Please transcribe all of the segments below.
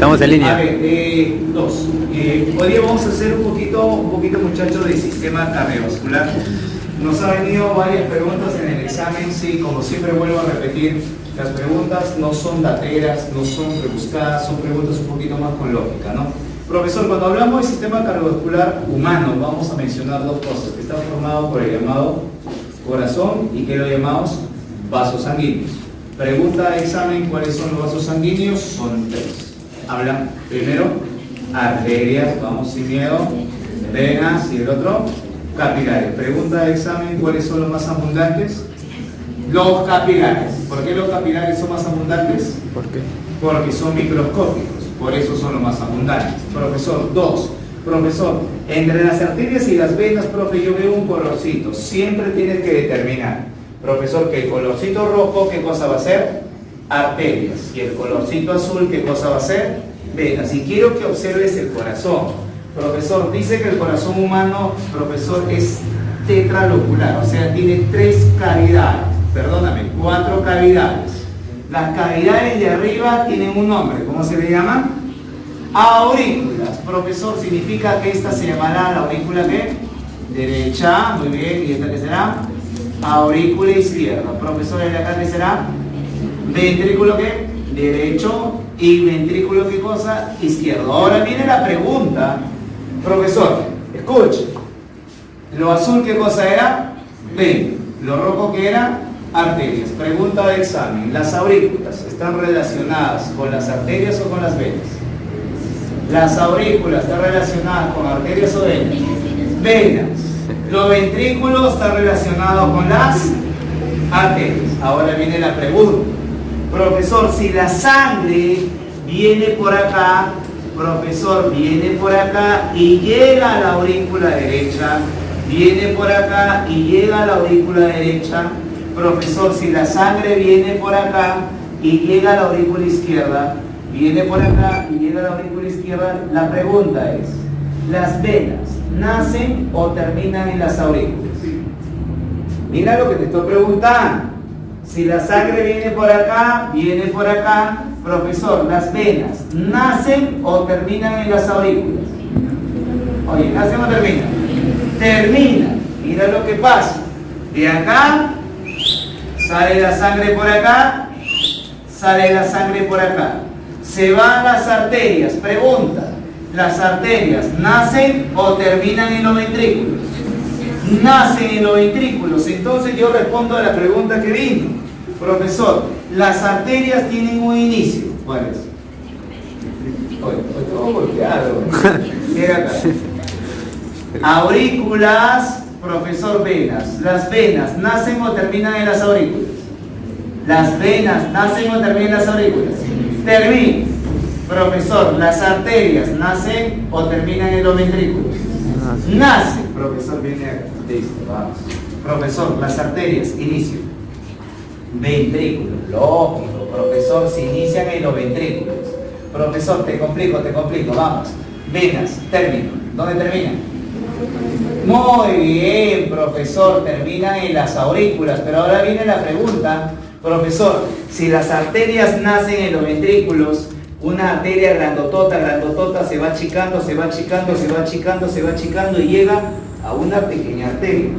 Estamos en línea. A ver, dos. Hoy día vamos a hacer un poquito muchachos de sistema cardiovascular. Nos ha venido varias preguntas en el examen, sí, como siempre vuelvo a repetir, las preguntas no son dateras, no son rebuscadas, son preguntas un poquito más con lógica, ¿no? Profesor, cuando hablamos del sistema cardiovascular humano, vamos a mencionar dos cosas, que está formado por el llamado corazón y que lo llamamos vasos sanguíneos. Pregunta de examen, ¿cuáles son los vasos sanguíneos? Son tres. Hablan primero, arterias, vamos sin miedo, venas y el otro, capilares. Pregunta de examen, ¿cuáles son los más abundantes? Los capilares. ¿Por qué los capilares son más abundantes? ¿Por qué? Porque son microscópicos, por eso son los más abundantes. Profesor, dos. Profesor, entre las arterias y las venas, profe, yo veo un colorcito. Siempre tienes que determinar, profesor, que el colorcito rojo, ¿qué cosa va a ser? Arterias. Y el colorcito azul, ¿qué cosa va a ser? Venas. Y quiero que observes el corazón. Profesor, dice que el corazón humano, profesor, es tetralocular, o sea, tiene tres cavidades. Perdóname, cuatro cavidades. Las cavidades de arriba tienen un nombre, ¿cómo se le llama? Aurículas. Profesor, significa que esta se llamará la aurícula ¿qué? Derecha, muy bien, ¿y esta qué será? Aurícula izquierda. Profesor, ¿y acá qué será? Ventrículo ¿qué? Derecho y ventrículo ¿qué cosa? Izquierdo. Ahora viene la pregunta, profesor, escuche. Lo azul ¿qué cosa era? Vena. Lo rojo ¿qué era? Arterias. Pregunta de examen. ¿Las aurículas están relacionadas con las arterias o con las venas? ¿Las aurículas están relacionadas con arterias o venas? Venas. ¿Los ventrículos están relacionados con las arterias? Ahora viene la pregunta. Profesor, si la sangre viene por acá, profesor, viene por acá y llega a la aurícula derecha, viene por acá y llega a la aurícula derecha, profesor, si la sangre viene por acá y llega a la aurícula izquierda, viene por acá y llega a la aurícula izquierda, la pregunta es, ¿las venas nacen o terminan en las aurículas? Mira lo que te estoy preguntando. Si la sangre viene por acá, profesor, ¿las venas nacen o terminan en las aurículas? Oye, ¿nacen o terminan? Terminan. Mira lo que pasa. De acá sale la sangre por acá, sale la sangre por acá. Se van las arterias. Pregunta, ¿las arterias nacen o terminan en los ventrículos? Nacen en los ventrículos. Entonces yo respondo a la pregunta que vino. Profesor, las arterias tienen un inicio. ¿Cuál es? Oye, todo golpeado. Mira acá. Aurículas, profesor, venas. ¿Las venas nacen o terminan en las aurículas? ¿Las venas nacen o terminan en las aurículas? Terminan. Profesor, ¿las arterias nacen o terminan en los ventrículos? Nacen. Profesor, viene acá. Listo, vamos. Profesor, las arterias, inicio. Ventrículos, lógico. Profesor, se inician en los ventrículos. Profesor, te complico, vamos. Venas, término. ¿Dónde terminan? Muy bien, profesor, terminan en las aurículas. Pero ahora viene la pregunta, profesor, si las arterias nacen en los ventrículos, una arteria grandotota, se va achicando y llega a una pequeña arteria.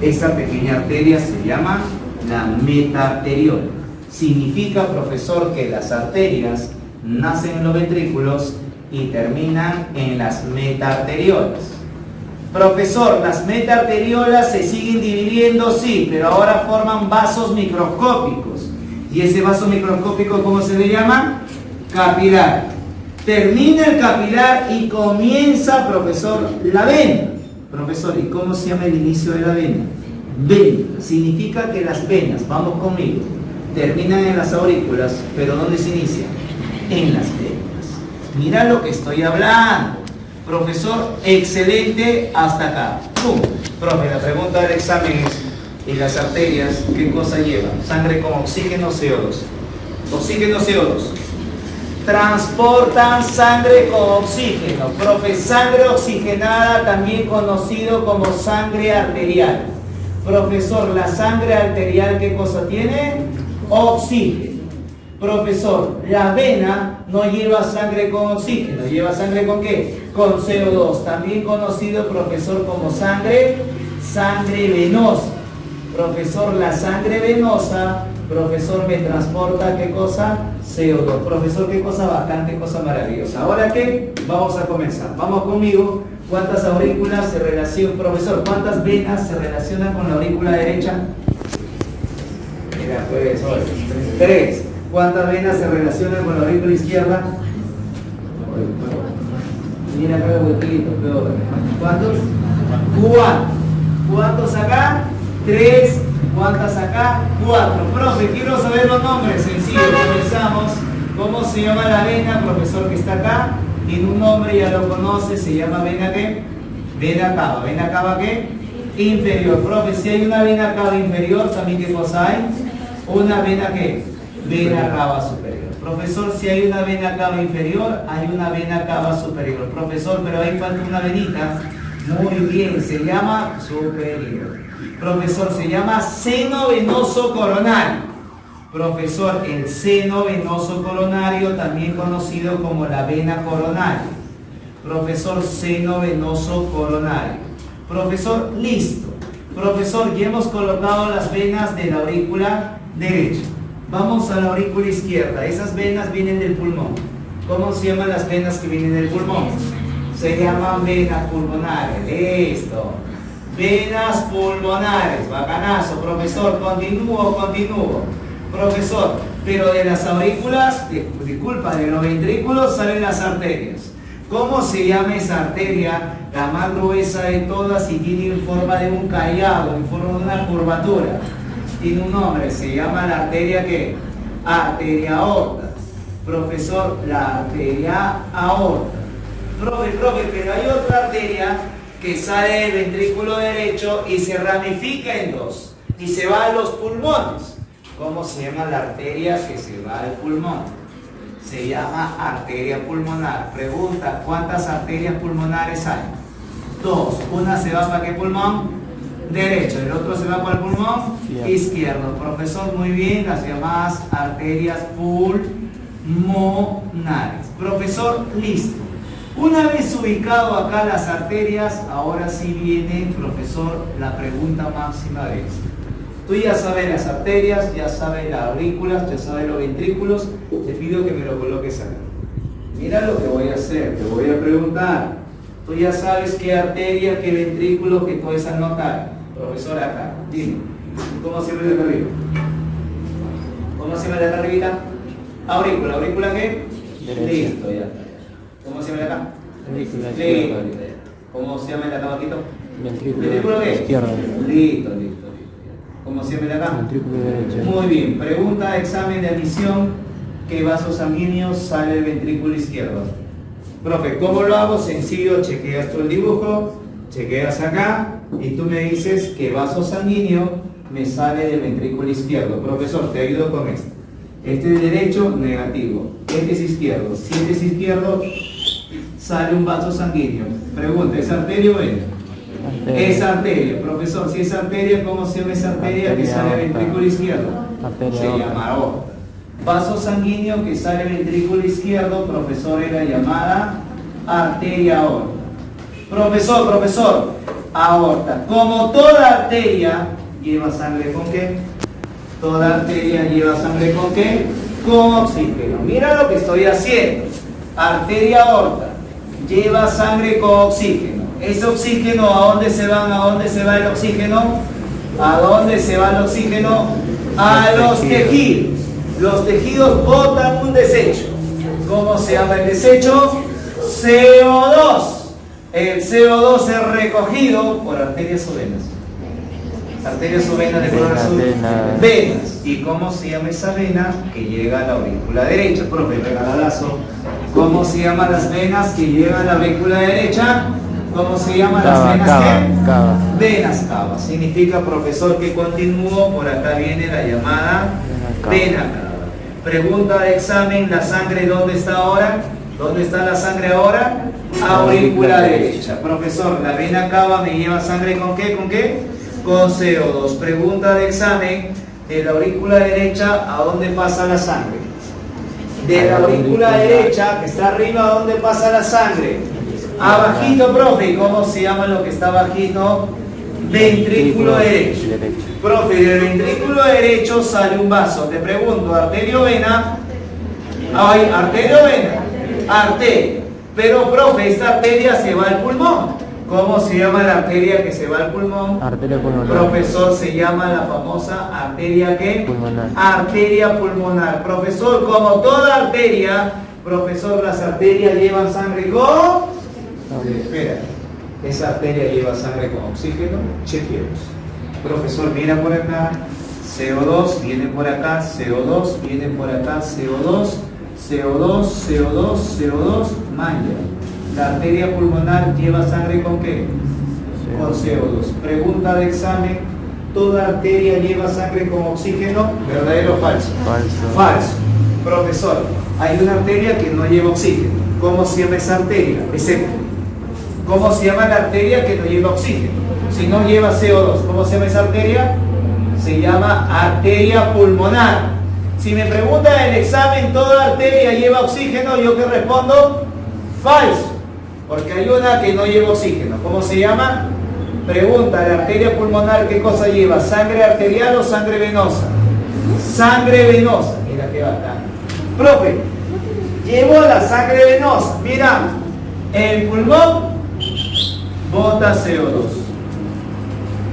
Esa pequeña arteria se llama la metaarteriola. Significa, profesor, que las arterias nacen en los ventrículos y terminan en las metaarteriolas. Profesor, las metaarteriolas se siguen dividiendo, sí, pero ahora forman vasos microscópicos. ¿Y ese vaso microscópico cómo se le llama? Capilar. Termina el capilar y comienza, profesor, la vena. Profesor, ¿y cómo se llama el inicio de la vena? Vena. Significa que las venas, vamos conmigo, terminan en las aurículas, pero ¿dónde se inicia? En las venas. Mira lo que estoy hablando. Profesor, excelente hasta acá. ¡Pum! Profe, la pregunta del examen es, ¿y las arterias qué cosa llevan? Sangre con oxígeno, CO2. Oxígeno, CO2. Transportan sangre con oxígeno. Profe, sangre oxigenada, también conocido como sangre arterial. Profesor, ¿la sangre arterial qué cosa tiene? Oxígeno. Profesor, la vena no lleva sangre con oxígeno, ¿lleva sangre con qué? Con CO2, también conocido, profesor, como sangre venosa. Profesor, la sangre venosa, profesor, me transporta, ¿qué cosa? CO2. Profesor, qué cosa bacán, qué cosa maravillosa. ¿Ahora qué? Vamos a comenzar. Vamos conmigo. ¿Cuántas aurículas se relacionan? Profesor, ¿cuántas venas se relacionan con la aurícula derecha? Mira, pues, 3. ¿Cuántas venas se relacionan con la aurícula izquierda? Mira acá el huequito, peor. ¿Cuántos? 4. ¿Cuántos acá? 3. ¿Cuántas acá? 4. Profe, quiero saber los nombres. Sencillo, comenzamos. ¿Cómo se llama la vena, profesor, que está acá? Tiene un nombre, ya lo conoce, se llama vena ¿qué? Vena cava. ¿Vena cava qué? Inferior. Profe, si hay una vena cava inferior, ¿también qué cosa hay? Una vena ¿qué? Vena cava superior. Profesor, si hay una vena cava inferior, hay una vena cava superior. Profesor, pero ahí falta una venita. Muy bien, se llama superior. Profesor, se llama seno venoso coronario. Profesor, el seno venoso coronario, también conocido como la vena coronaria. Profesor, seno venoso coronario. Profesor, listo. Profesor, ya hemos colocado las venas de la aurícula derecha. Vamos a la aurícula izquierda. Esas venas vienen del pulmón. ¿Cómo se llaman las venas que vienen del pulmón? Se llaman venas pulmonares. Listo. Venas pulmonares. Bacanazo. Profesor, continúo. Profesor, pero de las aurículas, disculpa, de los ventrículos salen las arterias. ¿Cómo se llama esa arteria? La más gruesa de todas y tiene forma de un callado, en forma de una curvatura. Tiene un nombre, se llama la arteria ¿qué? Arteria aorta. Profesor, la arteria aorta. Profe, pero hay otra arteria que sale del ventrículo derecho y se ramifica en dos y se va a los pulmones. ¿Cómo se llama la arteria que se va al pulmón? Se llama arteria pulmonar. Pregunta, ¿cuántas arterias pulmonares hay? 2. Una se va para qué pulmón? Derecho. El otro se va para el pulmón izquierdo. Profesor, muy bien, las llamadas arterias pulmonares. Profesor, listo. Una vez ubicado acá las arterias, ahora sí viene, profesor, la pregunta máxima de esto. Tú ya sabes las arterias, ya sabes las aurículas, ya sabes los ventrículos. Te pido que me lo coloques acá. Mira lo que voy a hacer, te voy a preguntar. Tú ya sabes qué arteria, qué ventrículo, qué toda esa nota. Profesor, acá, dime. ¿Cómo se llama de acá arriba? ¿Cómo se llama de acá arribita? Aurícula. ¿Aurícula qué? Derecha. Listo, ya. ¿Cómo se llama de acá? Aurícula izquierda. ¿Cómo se llama de acá abajito? Ventrículo qué? Izquierda. Listo. ¿Cómo se llama de acá? Ventrículo derecho. Muy bien. Pregunta, examen de admisión. ¿Qué vaso sanguíneo sale del ventrículo izquierdo? Profe, ¿cómo lo hago? Sencillo, chequeas tú el dibujo, chequeas acá y tú me dices que vaso sanguíneo me sale del ventrículo izquierdo. Profesor, te ayudo con esto. Este es derecho, negativo. Este es izquierdo. Si este es izquierdo, sale un vaso sanguíneo. Pregunta, ¿es arteria o vena? Es arteria. Profesor, si es arteria, ¿cómo se llama esa arteria que sale del ventrículo izquierdo? Se llama aorta. Vaso sanguíneo que sale del ventrículo izquierdo, profesor, era llamada arteria aorta. Profesor, aorta. Como toda arteria lleva sangre con qué? Toda arteria lleva sangre con qué? Con oxígeno. Mira lo que estoy haciendo. Arteria aorta lleva sangre con oxígeno. Ese oxígeno, ¿a dónde se va? ¿A dónde se va el oxígeno? ¿A dónde se va el oxígeno? A los tejidos. Los tejidos botan un desecho. ¿Cómo se llama el desecho? CO2. El CO2 es recogido por arterias o venas. Arterias o venas de color azul. Venas. ¿Y cómo se llama esa vena que llega a la aurícula derecha? Profe, regaladazo. ¿Cómo se llaman las venas que llegan a la aurícula derecha? ¿Cómo se llaman las venas cava. Venas cava. Significa, profesor, que continúo. Por acá viene la llamada vena cava. Pregunta de examen, ¿la sangre dónde está ahora? ¿Dónde está la sangre ahora? Aurícula derecha. Profesor, ¿la vena cava me lleva sangre con qué? ¿Con qué? Con CO2. Pregunta de examen, de la aurícula derecha, ¿a dónde pasa la sangre? de la aurícula derecha, que está arriba, ¿dónde pasa la sangre? Abajito, profe. ¿Cómo se llama lo que está abajito? Ventrículo derecho. Profe, del ventrículo derecho sale un vaso. Te pregunto, ¿arteria o vena? Ay, ¿arteria o vena? Arteria. Pero, profe, esta arteria se va al pulmón. ¿Cómo se llama la arteria que se va al pulmón? Arteria pulmonar. Profesor, se llama la famosa arteria ¿qué? Pulmonar. Arteria pulmonar. Profesor, como toda arteria, profesor, las arterias llevan sangre con... Espera, esa arteria lleva sangre con oxígeno. Chequeemos. Profesor, mira por acá. CO2 viene por acá, CO2 viene por acá, CO2, CO2, CO2, CO2, malla. La arteria pulmonar lleva sangre con ¿qué? Con CO2. Pregunta de examen, ¿toda arteria lleva sangre con oxígeno? ¿Verdadero o falso? Falso. Falso. Profesor, hay una arteria que no lleva oxígeno. ¿Cómo se llama esa arteria? ¿Cómo se llama la arteria que no lleva oxígeno? Si no lleva CO2, ¿cómo se llama esa arteria? Se llama arteria pulmonar. Si me preguntan en el examen, ¿toda arteria lleva oxígeno? ¿Yo qué respondo? Falso. Porque hay una que no lleva oxígeno. ¿Cómo se llama? Pregunta, ¿la arteria pulmonar qué cosa lleva? ¿Sangre arterial o sangre venosa? Sangre venosa. Mira qué bacán. Profe, llevo la sangre venosa. Mira, el pulmón bota CO2.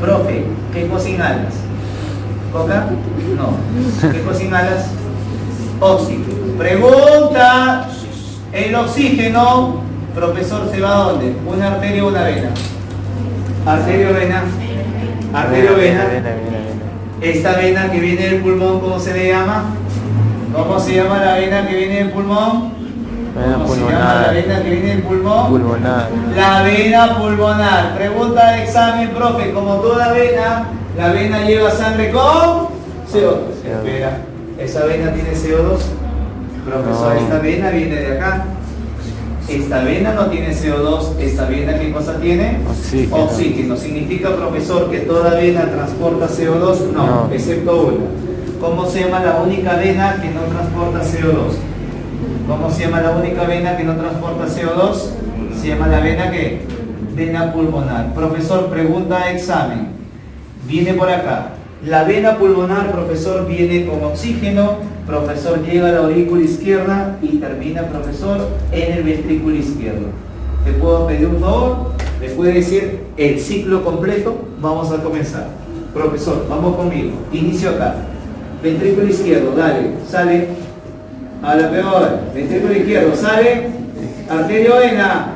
Profe, ¿qué cosa inhalas? ¿Coca? No. ¿Qué cosa inhalas? Oxígeno. Pregunta, ¿el oxígeno, profesor, se va a dónde? ¿Una arteria o una vena? ¿Arteria o vena? ¿Arteria o vena? Esta vena que viene del pulmón, ¿cómo se le llama? ¿Cómo se llama la vena que viene del pulmón? ¿Cómo se llama la vena que viene del pulmón? Pulmonar. La vena pulmonar. Pregunta de examen, profe. Como toda vena, la vena lleva sangre con CO2. Espera, ¿esa vena tiene CO2? Profesor, No. esta vena viene de acá. Esta vena no tiene CO2. ¿Esta vena qué cosa tiene? Oxígeno. Oxígeno. ¿Significa, profesor, que toda vena transporta CO2? No, No. excepto una. ¿Cómo se llama la única vena que no transporta CO2? ¿Cómo se llama la única vena que no transporta CO2? Se llama la vena ¿qué? Vena pulmonar. Profesor, pregunta de examen. Viene por acá. La vena pulmonar, profesor, viene con oxígeno. Profesor, llega a la aurícula izquierda y termina, profesor, en el ventrículo izquierdo. ¿Te puedo pedir un favor? ¿Me puede decir el ciclo completo? Vamos a comenzar. Profesor, vamos conmigo. Inicio acá. Ventrículo izquierdo, dale, sale. A la peor. Ventrículo izquierdo, sale. Arteria o vena.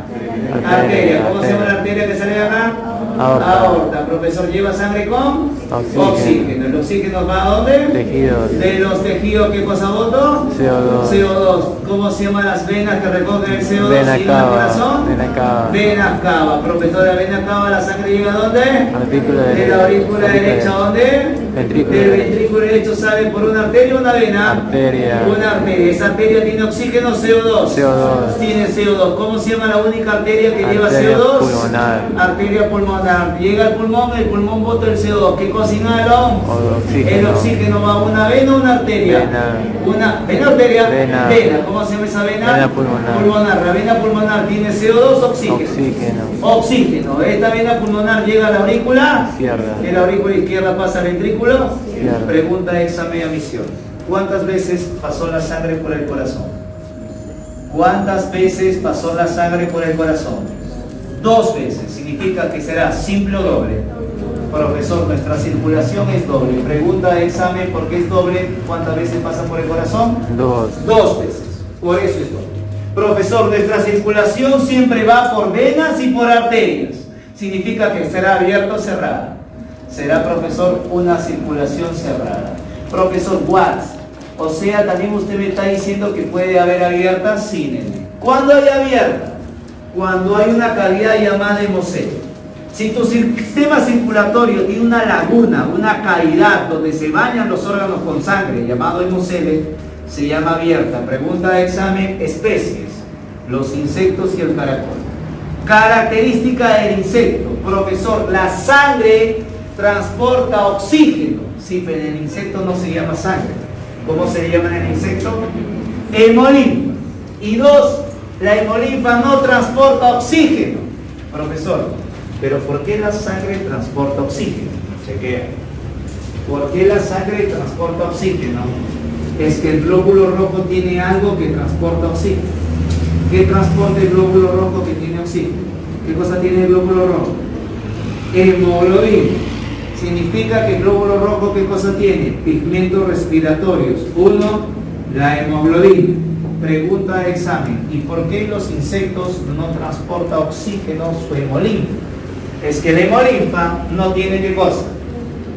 Arteria. ¿Cómo se llama la arteria que sale de acá? Aorta. Aorta. Profesor, lleva sangre con Oxígeno. ¿El oxígeno va a dónde? Tejidos. De los tejidos, ¿qué cosa voto? CO2. CO2. ¿Cómo se llaman las venas que recogen el CO2? Vena ¿Y el cava. corazón? Vena cava. Vena cava. Profesor, la vena cava, ¿la sangre llega a dónde? Artículo De la aurícula derecha, ¿dónde? Ventrículo Del derecho. ventrículo derecho sale por una arteria o una vena. Arteria. Una arteria. ¿Esa arteria tiene oxígeno o CO2? CO2. Tiene CO2. ¿Cómo se llama la única arteria que lleva Arteria CO2? pulmonar. Arteria pulmonar. Llega al pulmón bota el CO2. ¿Qué cosa inhaló? Oxígeno. El oxígeno va a una vena o una arteria. ¿Vena o arteria? Vena. ¿Cómo se llama esa vena? Vena pulmonar. La vena pulmonar tiene CO2 o oxígeno. Oxígeno. Oxígeno. Esta vena pulmonar llega a la aurícula. Izquierda. De la aurícula izquierda pasa al ventrículo. Izquierda. Pregunta de examen y admisión. ¿Cuántas veces pasó la sangre por el corazón? ¿Cuántas veces pasó la sangre por el corazón? 2 veces. Significa que será simple o doble. Profesor, nuestra circulación es doble. Pregunta de examen, ¿por qué es doble? ¿Cuántas veces pasa por el corazón? 2. 2 veces. Por eso es doble. Profesor, nuestra circulación siempre va por venas y por arterias. Significa que será abierta o cerrada. Será, profesor, una circulación cerrada. Profesor, what? O sea, también usted me está diciendo que puede haber abierta, sí, nene. ¿Cuándo hay abierta? Cuando hay una cavidad llamada hemocele. Si tu sistema circulatorio tiene una laguna, una cavidad donde se bañan los órganos con sangre, llamado hemocele, se llama abierta. Pregunta de examen, especies, los insectos y el caracol. Característica del insecto, profesor, la sangre transporta oxígeno. Sí, pero en el insecto no se llama sangre. ¿Cómo se llama en el insecto? hemolinfa. Y 2, la hemolinfa no transporta oxígeno. Profesor, ¿pero por qué la sangre transporta oxígeno? Chequea. ¿Por qué la sangre transporta oxígeno? Es que el glóbulo rojo tiene algo que transporta oxígeno. ¿Qué transporta el glóbulo rojo que tiene oxígeno? ¿Qué cosa tiene el glóbulo rojo? Hemoglobina. Significa que el glóbulo rojo, ¿qué cosa tiene? Pigmentos respiratorios. 1, la hemoglobina. Pregunta de examen. ¿Y por qué los insectos no transporta oxígeno su hemolinfa? Es que la hemolinfa no tiene ¿qué cosa?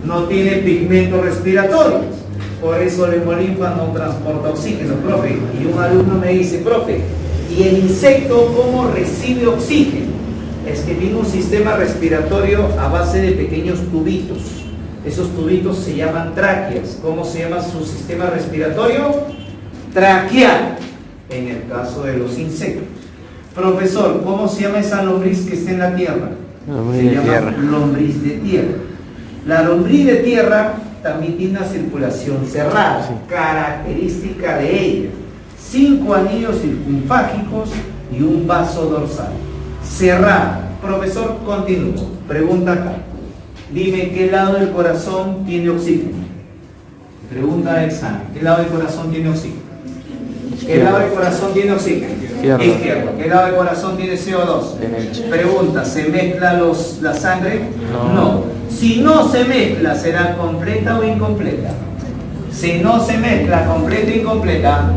No tiene pigmentos respiratorios. Por eso la hemolinfa no transporta oxígeno, profe. Y un alumno me dice, profe, ¿y el insecto cómo recibe oxígeno? Es que tiene un sistema respiratorio a base de pequeños tubitos. Esos tubitos se llaman tráqueas. ¿Cómo se llama su sistema respiratorio? Traqueal, en el caso de los insectos. Profesor, ¿cómo se llama esa lombriz que está en la tierra? Lombriz de tierra. Lombriz de tierra. La lombriz de tierra también tiene una circulación cerrada, sí, característica de ella. 5 anillos circunfágicos y un vaso dorsal. Cerrada. Profesor, continúo. Pregunta acá. Dime, ¿qué lado del corazón tiene oxígeno? Pregunta de examen. ¿Qué lado del corazón tiene oxígeno? ¿Qué lado del corazón tiene oxígeno? Izquierdo. ¿Qué lado del corazón tiene CO2? Derecho. Pregunta, ¿se mezcla la sangre? No. Si no se mezcla, ¿será completa o incompleta? Si no se mezcla, completa o incompleta,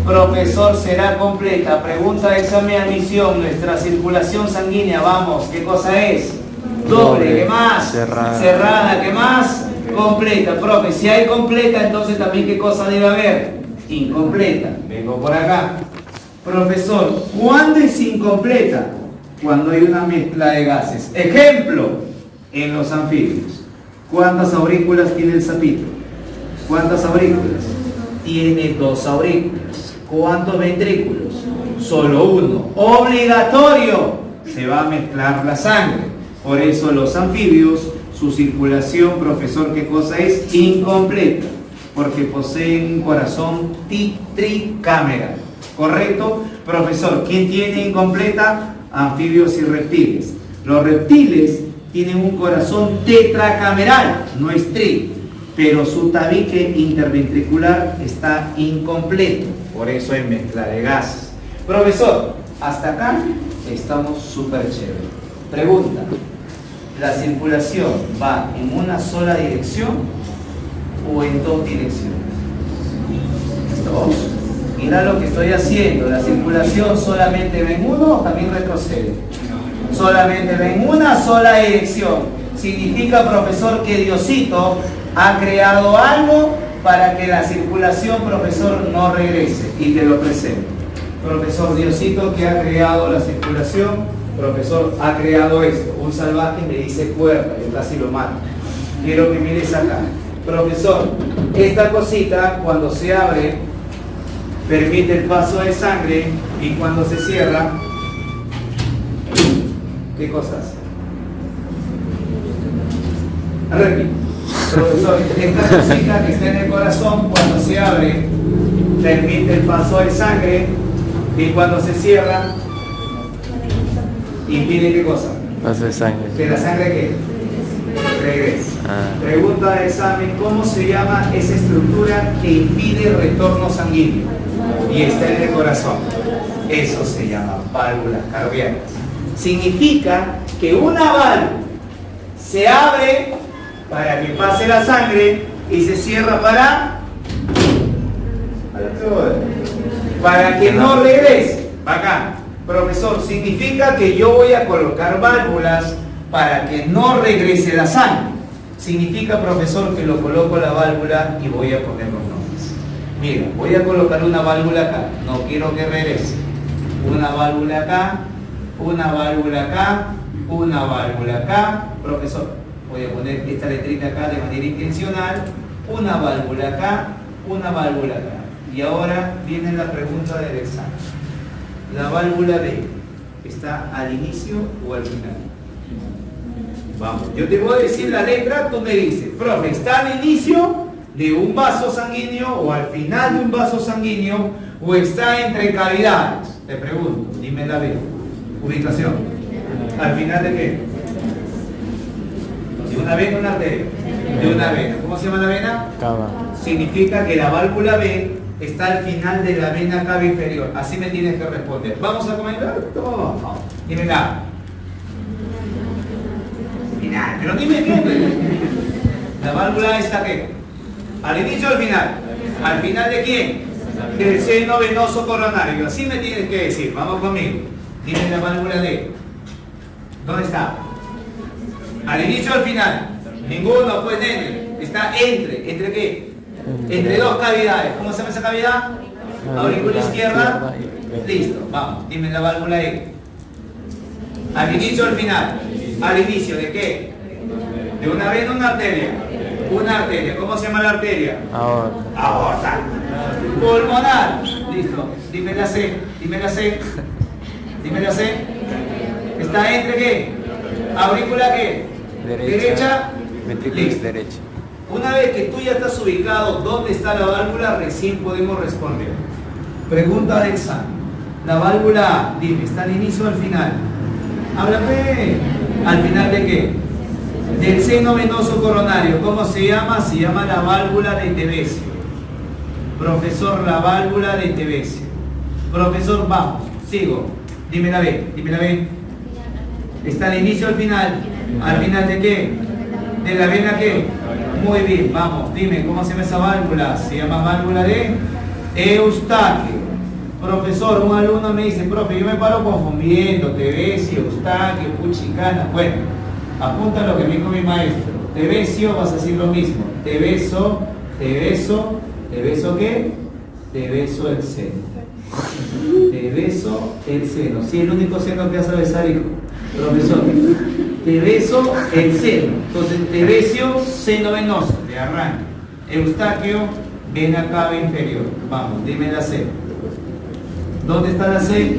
profesor, será completa. Pregunta de examen de admisión, nuestra circulación sanguínea, vamos, ¿qué cosa es? Doble, ¿qué más? Cerrada, ¿qué más? Completa. Profe, si hay completa, entonces también ¿qué cosa debe haber? Incompleta. Vengo por acá. Profesor, ¿cuándo es incompleta? Cuando hay una mezcla de gases. Ejemplo, en los anfibios. ¿Cuántas aurículas tiene el sapito? ¿Cuántas aurículas? Tiene 2 aurículas. ¿Cuántos ventrículos? Solo 1. Obligatorio. Se va a mezclar la sangre. Por eso los anfibios, su circulación, profesor, ¿qué cosa es? Incompleta. Porque poseen un corazón tricámara. ¿Correcto? Profesor, ¿quién tiene incompleta? Anfibios y reptiles. Los reptiles tienen un corazón tetracameral, no es tri, pero su tabique interventricular está incompleto, por eso hay mezcla de gases. Profesor, hasta acá estamos súper chévere. Pregunta, ¿la circulación va en una sola dirección o en 2 direcciones? 2. Mira lo que estoy haciendo, la circulación solamente va en uno o también retrocede. Solamente va en una sola dirección. Significa, profesor, que Diosito ha creado algo para que la circulación, profesor, no regrese. Y te lo presento. Profesor, Diosito que ha creado la circulación, profesor, ha creado esto. Un salvaje me dice cuerda, yo casi lo mato. Quiero que mires acá. Profesor, esta cosita cuando se abre permite el paso de sangre y cuando se cierra, ¿qué cosas? Repito. Profesor, esta cosita que está en el corazón cuando se abre permite el paso de sangre y cuando se cierra impide ¿qué cosa? Paso de sangre. ¿Que la sangre qué? Regresa. Pregunta de examen, ¿cómo se llama esa estructura que impide el retorno sanguíneo? Y está en el corazón. Eso se llama válvulas cardíacas. Significa que una válvula se abre para que pase la sangre y se cierra para que no regrese. Acá, profesor, significa que yo voy a colocar válvulas para que no regrese la sangre. Significa, profesor, que lo coloco la válvula y voy a poner los nombres. Mira, voy a colocar una válvula acá, no quiero que regrese. Una válvula acá, una válvula acá, una válvula acá. Profesor, voy a poner esta letrita acá de manera intencional. Una válvula acá, una válvula acá. Y ahora viene la pregunta del examen. La válvula B, ¿está al inicio o al final? Vamos, yo te voy a decir la letra, tú me dices, profe, ¿está al inicio de un vaso sanguíneo o al final de un vaso sanguíneo o está entre cavidades. Te pregunto, dime la vena. Ubicación. ¿Al final de qué? ¿De una vena o una arteria? De una vena. ¿Cómo se llama la vena? Cava. Significa que la válvula B está al final de la vena cava inferior. Así me tienes que responder. Vamos a comentar todo. Dime la. Final. Pero dime bien. La válvula está ¿qué? ¿Al inicio o al final? ¿Al final de quién? Del seno venoso coronario. Así me tienes que decir. Vamos conmigo. Dime la válvula D. ¿Dónde está? ¿Al inicio o al final? Ninguno, pues nene. Está entre. ¿Entre qué? Entre dos cavidades. ¿Cómo se llama esa cavidad? Aurícula izquierda. Listo. Vamos. Dime la válvula E. ¿Al inicio o al final? ¿Al inicio de qué? De una vena o una arteria. Una arteria. ¿Cómo se llama la arteria? Aorta. Aorta. Pulmonar. Listo. Dime la C. Dime la C. Dime la C. ¿Está entre qué? ¿Aurícula qué? Derecha. Ventrículo derecha. Una vez que tú ya estás ubicado dónde está la válvula, recién podemos responder. Pregunta de examen. La válvula, dime, ¿está al inicio o al final? Háblame. ¿Al final de qué? Del seno venoso coronario. ¿Cómo se llama? Se llama la válvula de Tevesio. Profesor, la válvula de Tevesio. Profesor, vamos, sigo. Dime la B, dime la B. ¿Está al inicio o al final? ¿Al final de qué? ¿De la vena qué? Muy bien, vamos, dime, ¿cómo se llama esa válvula? Se llama válvula de Eustaquio. Profesor, un alumno me dice, profe, yo me paro confundiendo, Tevesio, Eustaquio, Puchicana. Bueno, apunta lo que me dijo mi maestro. Tevesio, vas a decir lo mismo. Te beso ¿qué? Te beso el seno. Te beso el seno. Sí, el único seno que vas a besar, hijo. Profesor, te beso el seno. Entonces, Tevesio, seno venoso, de arranque. Eustaquio, vena cava inferior. Vamos, dime la C. ¿Dónde está la C?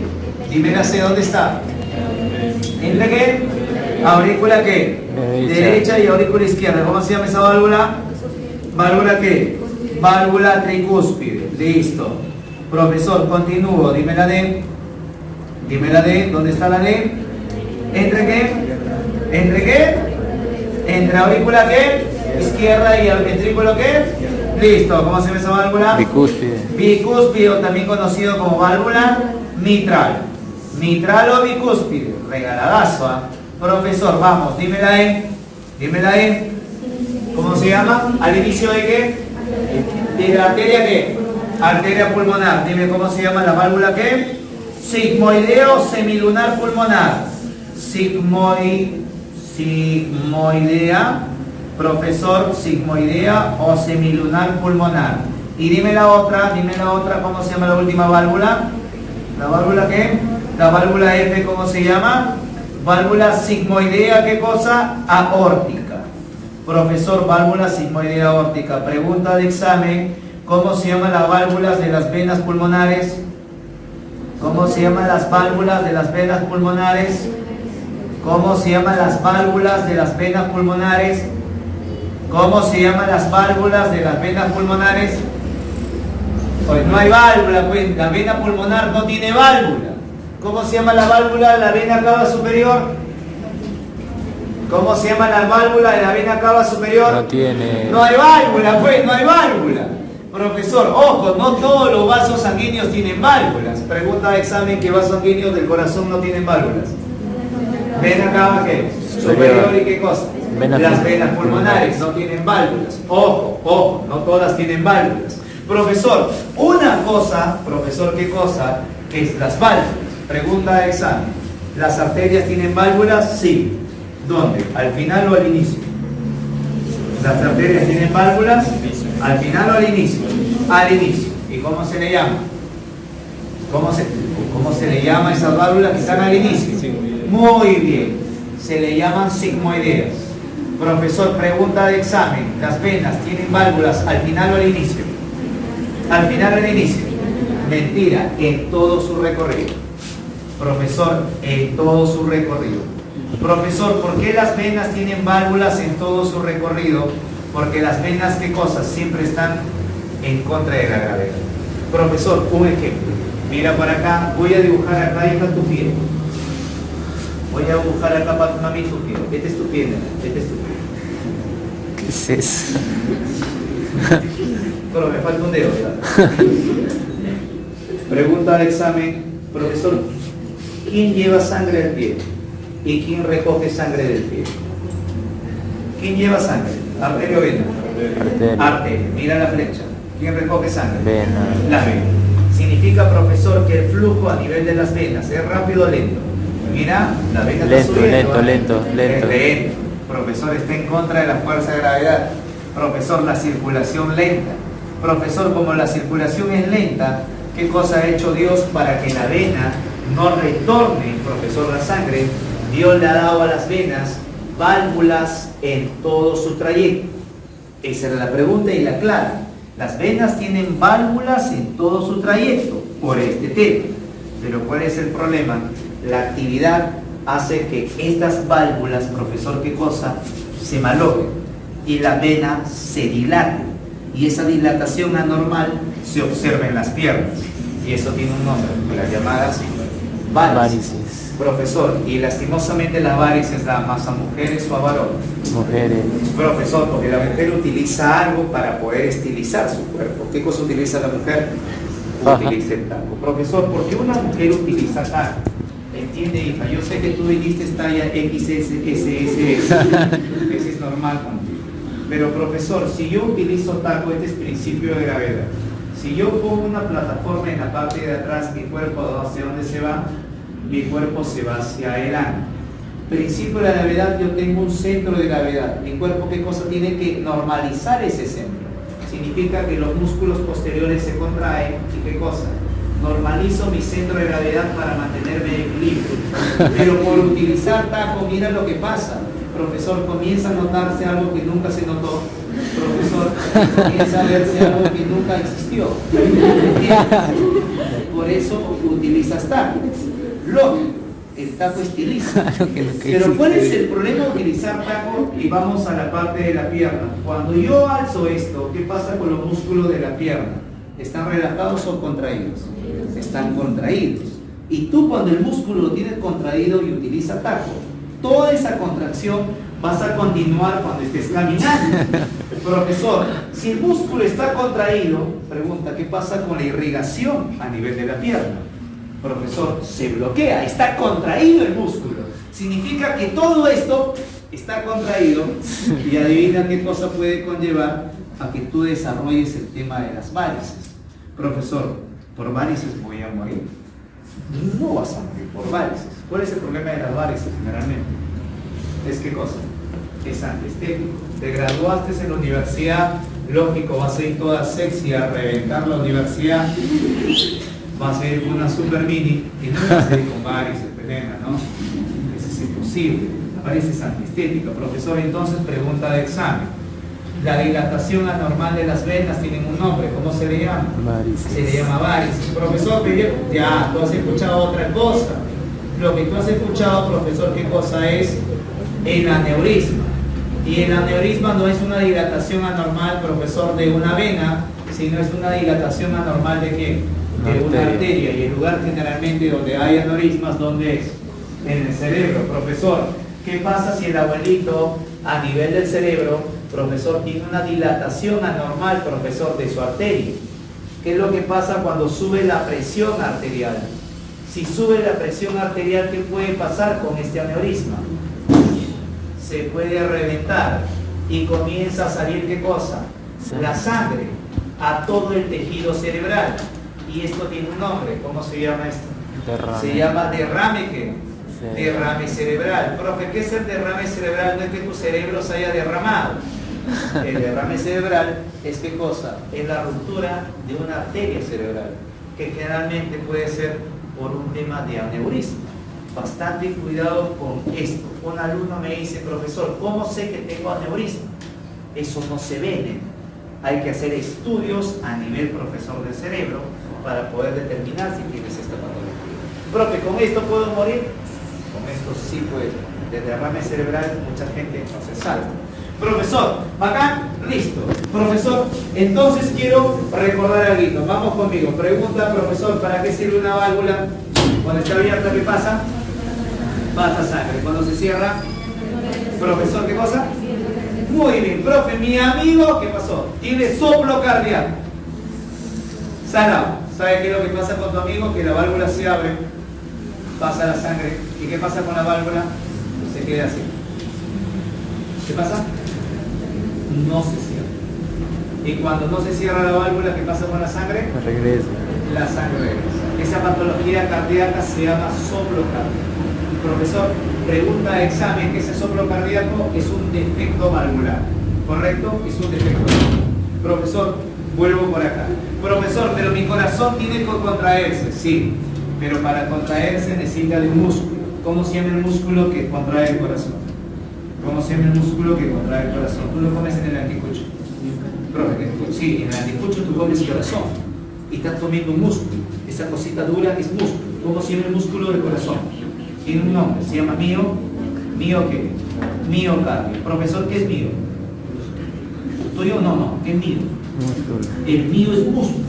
Dime la C, ¿dónde está? ¿Entre qué? ¿Aurícula qué? Derecha y aurícula izquierda. ¿Cómo se llama esa válvula? ¿Válvula qué? Válvula tricúspide. Listo. Profesor, continúo. Dime la D. Dime la D. ¿Dónde está la D? ¿Entre qué? ¿Entre qué? ¿Entre aurícula qué? Izquierda y el ventrículo qué? Listo. ¿Cómo se llama esa válvula? Bicúspide. Bicúspide, o también conocido como válvula mitral. Mitral o bicúspide. Regaladazo, ¿ah? Profesor, vamos. Dime la E. Dime la E. ¿Cómo se llama? ¿Al inicio de qué? ¿De la arteria qué? Arteria pulmonar. Dime cómo se llama la válvula qué? Sigmoidea o semilunar pulmonar. Sigmoidea. Profesor, sigmoidea o semilunar pulmonar. Y dime la otra, ¿cómo se llama la última válvula? ¿La válvula qué? La válvula F, ¿cómo se llama? Válvula sigmoidea, ¿qué cosa? Aórtica. Profesor, válvula sigmoidea aórtica. Pregunta de examen, ¿cómo se llaman las válvulas de las venas pulmonares? ¿Cómo se llaman las válvulas de las venas pulmonares? ¿Cómo se llaman las válvulas de las venas pulmonares? ¿Cómo se llaman las válvulas de las venas pulmonares? Pues no hay válvula, pues la vena pulmonar no tiene válvula. ¿Cómo se llama la válvula de la vena cava superior? ¿Cómo se llama la válvula de la vena cava superior? No tiene. No hay válvula, pues, no hay válvula. Profesor, ojo, no todos los vasos sanguíneos tienen válvulas. Pregunta de examen, ¿qué vasos sanguíneos del corazón no tienen válvulas? ¿Vena cava qué? Superior y qué cosa? Las venas pulmonares no tienen válvulas. Ojo, no todas tienen válvulas. Profesor, una cosa, profesor, ¿qué cosa? Es las válvulas. Pregunta de examen. ¿Las arterias tienen válvulas? Sí. ¿Dónde? ¿Al final o al inicio? ¿Las arterias tienen válvulas? ¿Al final o al inicio? Al inicio. ¿Y cómo se le llama? ¿Cómo se le llama a esas válvulas que están al inicio? Muy bien. Se le llaman sigmoideas. Profesor, pregunta de examen. ¿Las venas tienen válvulas al final o al inicio? Al final o al inicio. Mentira, en todo su recorrido. Profesor, en todo su recorrido. Profesor, ¿por qué las venas tienen válvulas en todo su recorrido? Porque las venas, ¿qué cosas? Siempre están en contra de la gravedad. Profesor, un ejemplo. Mira para acá, voy a dibujar acá, hija, tu pie. Voy a dibujar acá para mami tu pie. Este es tu pie, nena. Este es tu pie. ¿Qué es eso? Bueno, me falta un dedo, ¿verdad? Pregunta de examen, profesor, ¿quién lleva sangre al pie? ¿Y quién recoge sangre del pie? ¿Quién lleva sangre? ¿Arteria o vena? Arteria. Arteria. Mira la flecha. ¿Quién recoge sangre? Vena. La vena. Significa, profesor, que el flujo a nivel de las venas es rápido o lento. Mira, la vena está Lento, subiendo. lento. Es lento. Profesor, está en contra de la fuerza de gravedad. Profesor, la circulación lenta. Profesor, como la circulación es lenta, ¿qué cosa ha hecho Dios para que la vena no retorne, profesor, la sangre? Dios le ha dado a las venas válvulas en todo su trayecto. Esa era la pregunta y la clave. Las venas tienen válvulas en todo su trayecto por este tema. Pero ¿cuál es el problema? La actividad hace que estas válvulas, profesor, ¿qué cosa? Se malogren y la vena se dilate. Y esa dilatación anormal se observa en las piernas. Y eso tiene un nombre, las llamadas varices. Profesor, y lastimosamente las varices dan más a mujeres o a varones. Mujeres. Profesor, porque la mujer utiliza algo para poder estilizar su cuerpo. ¿Qué cosa utiliza la mujer? Utiliza el taco. Profesor, ¿por qué una mujer utiliza taco? Entiende, hija, yo sé que tú viniste talla XS, SS, ese es normal contigo. Pero profesor, si yo utilizo taco, este es principio de gravedad. Si yo pongo una plataforma en la parte de atrás, mi cuerpo, ¿hacia dónde se va? Mi cuerpo se va hacia adelante. Principio de la gravedad, yo tengo un centro de gravedad. Mi cuerpo, ¿qué cosa? Tiene que normalizar ese centro. Significa que los músculos posteriores se contraen. ¿Y qué cosa? Normalizo mi centro de gravedad para mantenerme en equilibrio. Pero por utilizar taco, mira lo que pasa. Profesor, comienza a notarse algo que nunca se notó. Profesor, comienza a verse algo que nunca existió. Por eso utilizas taco. Lógico, el taco estiliza. Pero ¿cuál es el problema de utilizar taco? Y vamos a la parte de la pierna. Cuando yo alzo esto, ¿qué pasa con los músculos de la pierna? ¿Están relajados o contraídos? Están contraídos. Y tú cuando el músculo lo tienes contraído y utiliza taco, toda esa contracción vas a continuar cuando estés caminando. Profesor, si el músculo está contraído, pregunta, ¿qué pasa con la irrigación a nivel de la pierna? Profesor, se bloquea, está contraído el músculo. Significa que todo esto está contraído y adivina qué cosa puede conllevar a que tú desarrolles el tema de las varices. Profesor, por varices voy a morir. No vas a morir por varices. ¿Cuál es el problema de las varices generalmente? ¿Es qué cosa? Es antiestético. Te graduaste en la universidad, lógico, vas a ir toda sexy a reventar la universidad, vas a ir con una super mini y no vas a ir con varices, Elena, ¿no? Eso es imposible. La varices es antiestética. Profesor, entonces, pregunta de examen. La dilatación anormal de las venas tiene un nombre, ¿cómo se le llama? Varices. Se le llama varices. Profesor, ya, tú has escuchado otra cosa. Lo que tú has escuchado, profesor, ¿qué cosa es? El aneurisma. Y el aneurisma no es una dilatación anormal, profesor, de una vena, sino es una dilatación anormal de ¿qué? De una arteria. Y el lugar generalmente donde hay aneurismas, ¿dónde es? En el cerebro. Profesor, ¿qué pasa si el abuelito a nivel del cerebro, profesor, tiene una dilatación anormal, profesor, de su arteria? ¿Qué es lo que pasa cuando sube la presión arterial? Si sube la presión arterial, ¿qué puede pasar con este aneurisma? Se puede reventar y comienza a salir ¿qué cosa? La sangre a todo el tejido cerebral. Y esto tiene un nombre. ¿Cómo se llama esto? Derrame. Se llama derrame, ¿qué? Sí. Derrame cerebral. Profe, ¿qué es el derrame cerebral? No es que tu cerebro se haya derramado. El derrame cerebral es ¿qué cosa? Es la ruptura de una arteria cerebral, que generalmente puede ser por un tema de aneurisma. Bastante cuidado con esto. Un alumno me dice, profesor, ¿cómo sé que tengo aneurisma? Eso no se ve, ¿eh? Hay que hacer estudios a nivel profesor del cerebro para poder determinar si tienes esta patología. Profe, ¿con esto puedo morir? Con esto sí puedes morir. De derrame cerebral mucha gente no se salva. Profesor, bacán, listo. Profesor, entonces quiero recordar algo. Vamos conmigo. Pregunta, profesor, ¿para qué sirve una válvula? Cuando está abierta, ¿qué pasa? Pasa sangre. Cuando se cierra, profesor, ¿qué cosa? Muy bien, profe, mi amigo, ¿qué pasó? Tiene soplo cardíaco. Salado. ¿Sabe qué es lo que pasa con tu amigo? Que la válvula se abre, pasa la sangre. ¿Y qué pasa con la válvula? Se queda así. ¿Qué pasa? No se cierra. Y cuando no se cierra la válvula, ¿qué pasa con la sangre? Regresa. La sangre regresa. Esa patología cardíaca se llama soplo cardíaco. Profesor, pregunta de examen que ese soplo cardíaco es un defecto valvular. ¿Correcto? Es un defecto valvular. Profesor, vuelvo por acá. Profesor, pero mi corazón tiene que contraerse. Sí, pero para contraerse necesita de un músculo. ¿Cómo se llama el músculo que contrae el corazón? ¿Cómo se llama el músculo que contrae el corazón? Tú lo comes en el anticucho. Profe, sí, en el anticucho tú comes corazón y estás comiendo un músculo. Esa cosita dura es músculo. ¿Cómo se llama el músculo del corazón? Tiene un nombre, se llama ¿mío qué? Miocardio. Profesor, ¿qué es mío? ¿Tuyo? No, ¿qué es mío? El mío es músculo.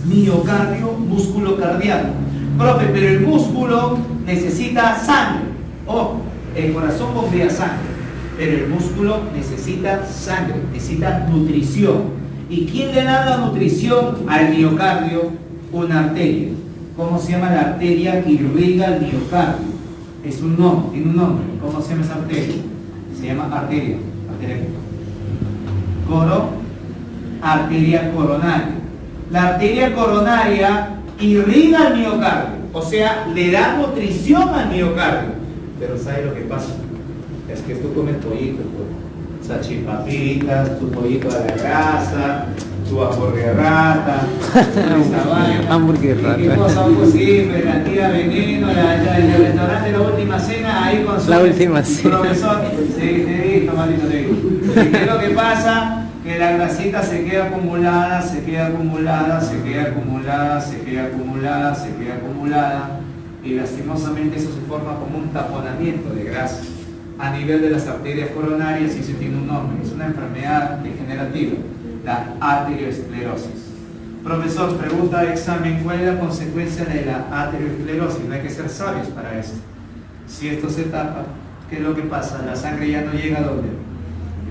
Miocardio, músculo cardíaco. Profe, pero el músculo necesita sangre. Ojo, el corazón bombea sangre, pero el músculo necesita sangre, necesita nutrición. ¿Y quién le da la nutrición al miocardio? Una arteria. ¿Cómo se llama la arteria que irriga el miocardio? Es un nombre, tiene un nombre. ¿Cómo se llama esa arteria? Se llama arteria coronaria. La arteria coronaria irriga el miocardio, o sea, le da nutrición al miocardio. Pero ¿sabes lo que pasa? Es que tú comes pollito, salchipapitas, tu pollito a la grasa, tu hamburguerrata, Hamburguer ¿y rata. qué cosa posible? La tira veneno, el restaurante La Última Cena, ahí con La Última Cena. Profesor, sí, te he visto, maldito te he visto. ¿Y qué es lo que pasa? Que la grasita se queda acumulada, y lastimosamente eso se forma como un taponamiento de grasa a nivel de las arterias coronarias y eso tiene un nombre, es una enfermedad degenerativa, la arteriosclerosis. Profesor, pregunta de examen, ¿cuál es la consecuencia de la arteriosclerosis? No hay que ser sabios para esto. Si esto se tapa, ¿qué es lo que pasa? La sangre ya no llega a dónde.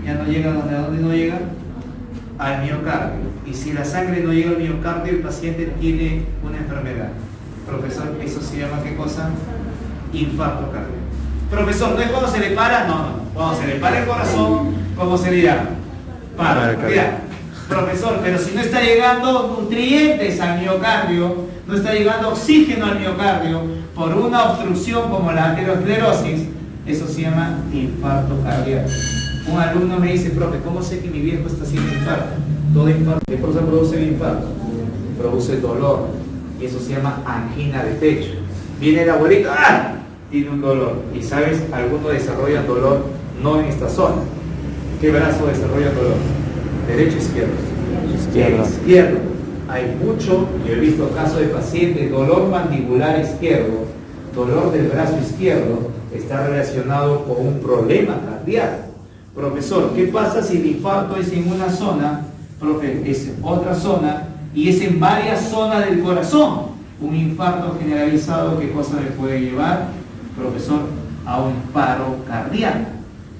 ¿A dónde no llega? Al miocardio. Y si la sangre no llega al miocardio, el paciente tiene una enfermedad. Profesor, ¿eso se llama qué cosa? Infarto cardíaco. Profesor, ¿no es cuando se le para? No. Cuando se le para el corazón, ¿cómo se le llama? Paro cardíaco. Profesor, pero si no está llegando nutrientes al miocardio, no está llegando oxígeno al miocardio por una obstrucción como la arteriosclerosis, eso se llama infarto cardíaco. Un alumno me dice, profe, ¿cómo sé que mi viejo está haciendo infarto? Todo infarto, ¿qué cosa produce el infarto? Produce dolor, y eso se llama angina de pecho. Viene el abuelito, ¡ah!, tiene un dolor. Y sabes, algunos desarrollan dolor no en esta zona. ¿Qué brazo desarrolla dolor? ¿Derecho o izquierdo? Izquierdo. Hay mucho, yo he visto casos de pacientes, dolor mandibular izquierdo, dolor del brazo izquierdo, está relacionado con un problema cardíaco. Profesor, ¿qué pasa si el infarto es en una zona, profe, es en otra zona y es en varias zonas del corazón? Un infarto generalizado, ¿qué cosa le puede llevar, profesor? A un paro cardíaco.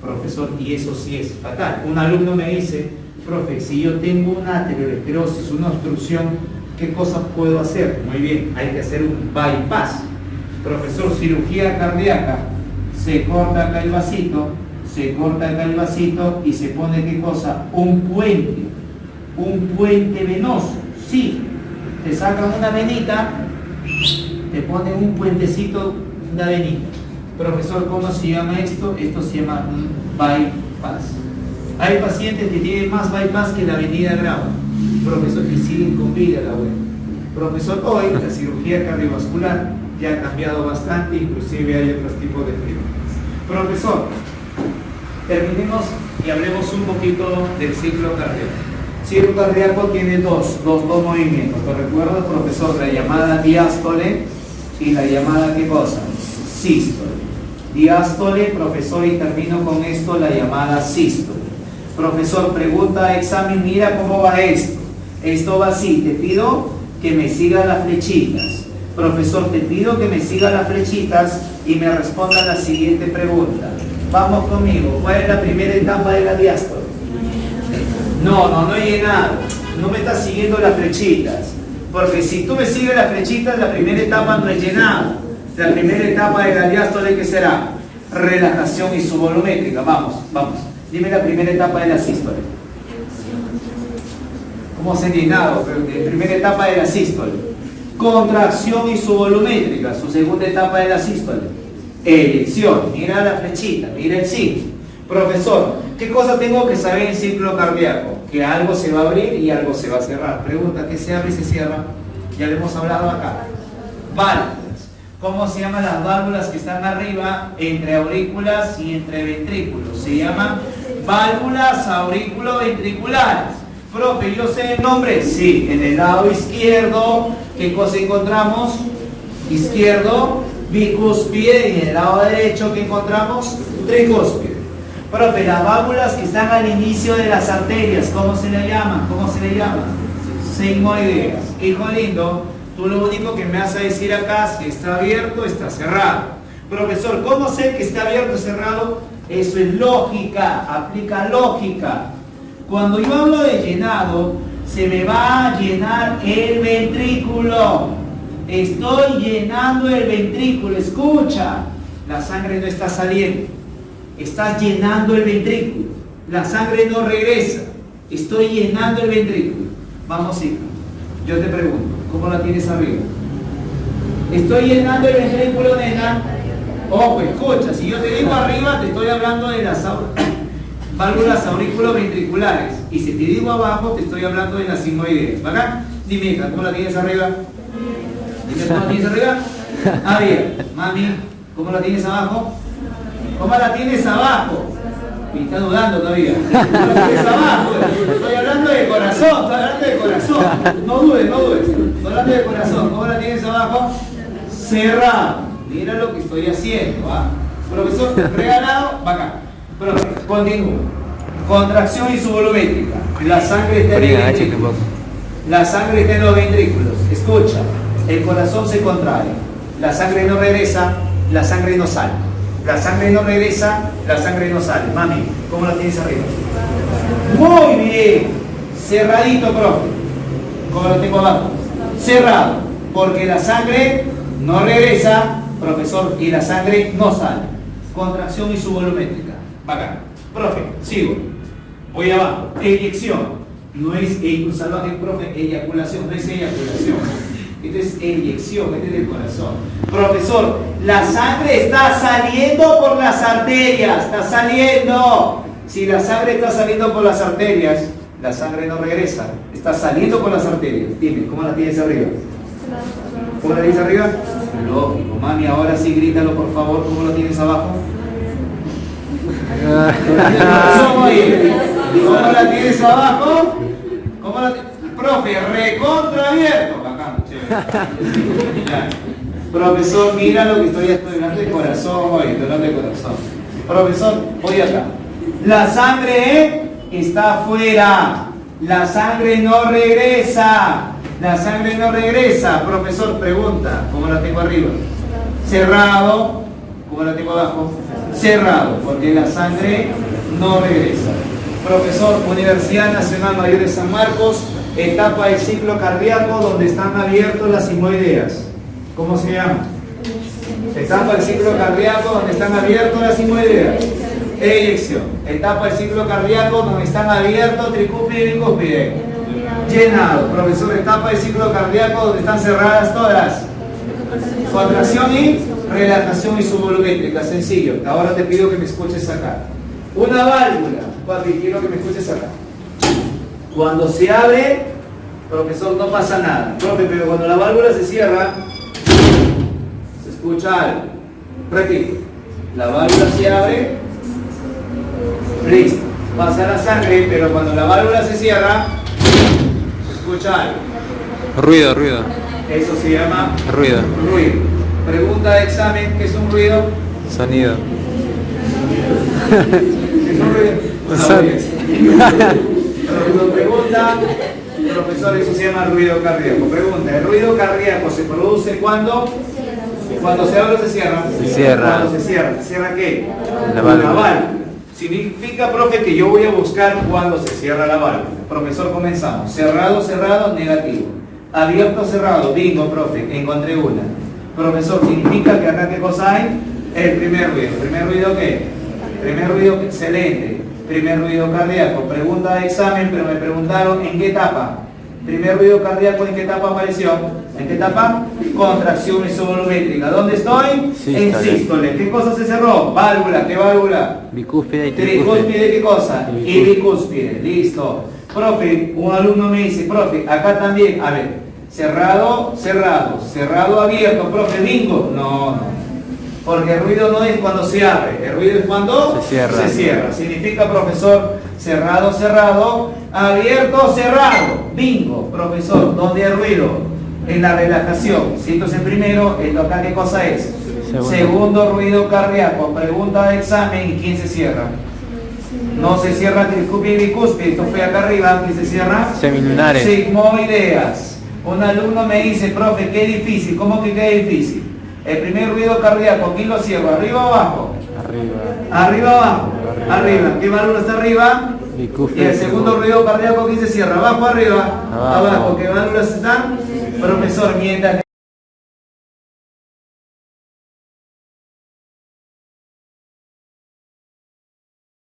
Profesor, y eso sí es fatal. Un alumno me dice, profe, si yo tengo una arteriosclerosis, una obstrucción, ¿qué cosas puedo hacer? Muy bien, hay que hacer un bypass. Profesor, cirugía cardíaca, se corta acá el vasito y se pone ¿qué cosa? Un puente venoso. Sí, te sacan una venita, te ponen un puentecito, una venita. Profesor, ¿cómo se llama esto? Esto se llama un bypass. Hay pacientes que tienen más bypass que la avenida Grau. Profesor, y siguen con vida la web. Profesor, hoy la cirugía cardiovascular ya ha cambiado bastante, inclusive hay otros tipos de cirugías. Profesor, terminemos y hablemos un poquito del ciclo cardíaco. El ciclo cardíaco tiene dos movimientos. ¿Te recuerdas, profesor? La llamada diástole y la llamada ¿qué cosa? Sístole. Diástole, profesor, y termino con esto, la llamada sístole. Profesor, pregunta de examen, mira cómo va esto. Esto va así, te pido que me siga las flechitas. Profesor, te pido que me siga las flechitas y me responda la siguiente pregunta. Vamos conmigo, ¿cuál es la primera etapa de la diástole? No he llenado. No me estás siguiendo las flechitas. Porque si tú me sigues las flechitas, la primera etapa no es llenado. La primera etapa de la diástole, ¿qué será? Relajación isovolumétrica. Vamos. Dime la primera etapa de la sístole. ¿Cómo se ha llenado? La primera etapa de la sístole. Contracción isovolumétrica. Su segunda etapa de la sístole. Eyección. Mira la flechita, mira el signo. Profesor, ¿qué cosa tengo que saber en ciclo cardíaco? Que algo se va a abrir y algo se va a cerrar. Pregunta, ¿qué se abre y se cierra? Ya lo hemos hablado acá. Válvulas. ¿Cómo se llaman las válvulas que están arriba entre aurículas y entre ventrículos? Se llaman válvulas auriculoventriculares. Profe, ¿yo sé el nombre? Sí, en el lado izquierdo, ¿qué cosa encontramos? Izquierdo, bicúspide, y en el lado derecho, ¿qué encontramos? Tricúspide. Profe, las válvulas que están al inicio de las arterias, ¿cómo se le llaman? Sigmoideas. Hijo lindo, tú lo único que me vas a decir acá es que está abierto, está cerrado. Profesor, ¿cómo sé que está abierto o cerrado? Eso es lógica, aplica lógica. Cuando yo hablo de llenado, se me va a llenar el ventrículo. Estoy llenando el ventrículo, escucha. La sangre no está saliendo. Estás llenando el ventrículo. La sangre no regresa. Estoy llenando el ventrículo. Vamos, hija. Yo te pregunto, ¿cómo la tienes arriba? Estoy llenando el ventrículo, nena. Ojo, escucha. Si yo te digo arriba, te estoy hablando de las válvulas auriculoventriculares. Y si te digo abajo, te estoy hablando de las sigmoideas. ¿Verdad? Dime, hija, ¿cómo la tienes arriba? Dime, ¿cómo la tienes arriba? Ah, bien. Mami, ¿cómo la tienes abajo? ¿Cómo la tienes abajo? Me está dudando todavía. ¿Cómo la tienes abajo? Estoy hablando de corazón, No dudes. Estoy hablando de corazón. ¿Cómo la tienes abajo? Cerrado. Mira lo que estoy haciendo, ¿va? Profesor, regalado, va acá. Profe, continúo. Contracción isovolumétrica. La sangre está en el ventrículo. La sangre está en los ventrículos. Escucha, el corazón se contrae. La sangre no regresa, la sangre no sale. La sangre no regresa, la sangre no sale. Mami, ¿cómo la tienes arriba? Muy bien. Cerradito, profe. ¿Cómo lo tengo abajo? Cerrado. Porque la sangre no regresa, profesor, y la sangre no sale. Contracción isovolumétrica. Bacán. Profe, sigo. Voy abajo. Eyección. No es un salvaje, profe, eyaculación. No es eyaculación. Esto es eyección, este es del corazón. Profesor, la sangre está saliendo por las arterias. Está saliendo. Si la sangre está saliendo por las arterias, la sangre no regresa. Está saliendo por las arterias. Dime, ¿cómo la tienes arriba? ¿Cómo la tienes arriba? Lógico. Mami, ahora sí grítalo, por favor. ¿Cómo lo tienes abajo? ¿Cómo la tienes abajo? ¿Cómo la tienes? Profe, recontra abierto. Bacán, chévere. Profesor, mira lo que estoy hablando de corazón, estoy hablando de corazón. Profesor, voy acá. La sangre está afuera. La sangre no regresa. La sangre no regresa. Profesor, pregunta, ¿cómo la tengo arriba? Cerrado. ¿Cómo la tengo abajo? Cerrado, porque la sangre no regresa. Profesor, Universidad Nacional Mayor de San Marcos, etapa del ciclo cardíaco donde están abiertos las sigmoideas. ¿Cómo se llama? Etapa del ciclo cardíaco donde están abiertos las sigmoideas. Eyección. Etapa del ciclo cardíaco donde están abiertos tricúspide y bicúspide. Llenado. Profesor, etapa del ciclo cardíaco donde están cerradas todas. Contracción y relajación isovolumétrica. Sencillo. Ahora te pido que me escuches acá. Una válvula. Papi, quiero que me escuches acá. Cuando se abre, profesor, no pasa nada. Profe, pero cuando la válvula se cierra, se escucha algo. Repito. La válvula se abre. Listo. Pasa la sangre, pero cuando la válvula se cierra, se escucha algo. Ruido. Eso se llama Ruido. Pregunta de examen, ¿qué es un ruido? Sonido. ¿Qué es un ruido? Pregunta, profesor, eso se llama ruido cardíaco. Pregunta, ¿el ruido cardíaco se produce cuando? Cuando se abre o se cierra. Se cierra. Cuando se cierra. ¿Se cierra qué? La válvula. válvula. Significa, profe, que yo voy a buscar cuando se cierra la válvula. Profesor, comenzamos. Cerrado, cerrado, negativo. Abierto, cerrado. Bingo, profe, encontré una. Profesor, significa que acá, ¿qué cosa hay? El primer ruido. ¿Primer ruido qué? Primer ruido, excelente. Primer ruido cardíaco. Pregunta de examen, pero me preguntaron en qué etapa. Primer ruido cardíaco, ¿en qué etapa apareció? ¿En qué etapa? Contracción isovolumétrica. ¿Dónde estoy? Sístole. En sístole. ¿Qué cosa se cerró? Válvula. ¿Qué válvula? Bicúspide y Tricúspide, tricúspide. ¿qué cosa? Y bicúspide. Listo. Profe, un alumno me dice, profe, acá también, a ver, cerrado, cerrado, cerrado, abierto, profe, bingo. No, no. Porque el ruido no es cuando se abre, el ruido es cuando Se cierra. se cierra. Significa, profesor, cerrado, cerrado, abierto, cerrado. Bingo, profesor, ¿dónde hay ruido? En la relajación. Si esto es el primero, ¿esto acá qué cosa es? Segundo ruido cardíaco. Pregunta de examen, ¿y quién se cierra? No se cierra tricúspide y bicúspide. Esto fue acá arriba, ¿quién se cierra? Semilunares. Sigmoideas. Un alumno me dice, profe, qué difícil. ¿Cómo que qué difícil? El primer ruido cardíaco, ¿quién lo cierra? ¿Arriba o abajo? Arriba. Arriba o abajo. Arriba. ¿Qué válvula está arriba? Y Bicúspide. el segundo ruido cardíaco, ¿quién se cierra? ¿Abajo o arriba? Abajo. ¿Qué válvulas están? Profesor, mientras